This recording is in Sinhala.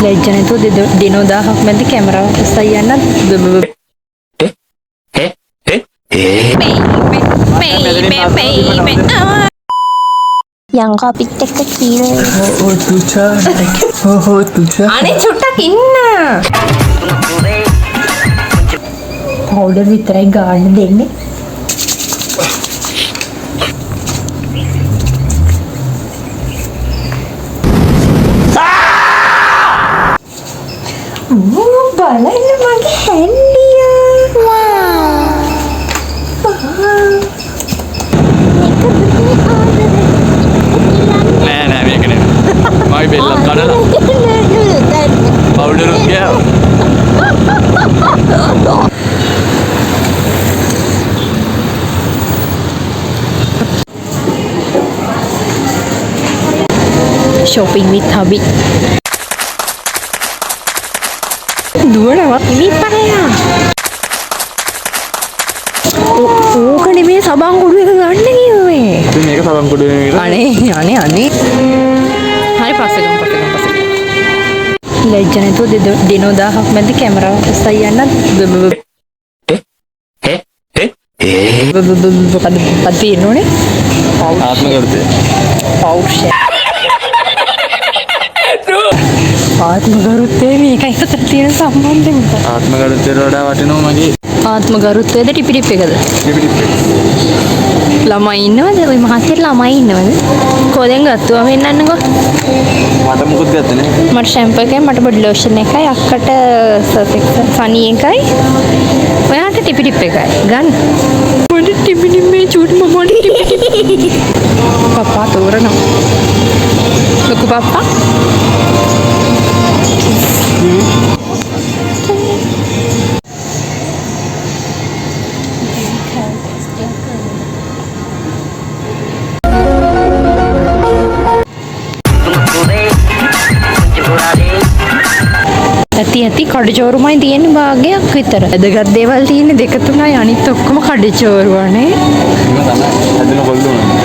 ලැජ්ජ නැතුව දිනෝ 1000ක් මැද කැමරාවක් උස්සයි යන්නත් යංකා පිට් එක කීලා ඕ තුෂාර ඕ තුෂාර අනේ චුට්ටක් ඉන්න පවුඩර් විතරයි ගාන්න දෙන්නේ බලන්න මගේ හැන්ඩිය නෑ නෑ මේක නෙමෙයි මයි බෙල්ලක් කඩලා පවුඩර් උත් ගෑවා shopping with hubby දුවනවා විතරයා ඕකනේ මේ සබන් කුඩු එක ගන්න කිව්වේ ඉතින් මේක සබන් කුඩු අනේ හරි පස්සේ ලැජ්ජ නැතුව දිනෝ 1000ක් මැද කැමරාවක් උස්සයි යන්නත් මොකද තියෙන්නේ ආත්මගරුතය පෞරුෂය ආත්මගරුත්වය මේකයි අතර තියෙන සම්බන්ධය මොකක්ද ආත්මගරුතයට වඩා වටිනවා මගේ ආත්මගරුත්වයද ටිපි ටිප් එකද ළමයි ඉන්නවද ওই මහත්තයට ළමයි ඉන්නවද කොහෙන් ගත්තුවා වෙන්නන්නකෝ මට මුකුත් ගත්තේ නෑ මට ෂැම්පූ එකයි මට බොඩි ලෝෂන් එකයි අක්කට සර්ෆ් එක සනි එකයි ඔයාට ටිපි ටිප් එකයි ගන්න මොඩි ටිපි ටිප් මේ චූටි මොඩි ටිපි පප්පා තෝරනවා ලොකු පප්පා ඇති කඩචෝරුමයි තියෙන භාගයක් විතර. වැදගත් දේවල් තියෙන දෙක තුනයි අනිත් ඔක්කොම කඩචෝරුවනේ. එහෙම තමයි. හදන කොල්ලෝ.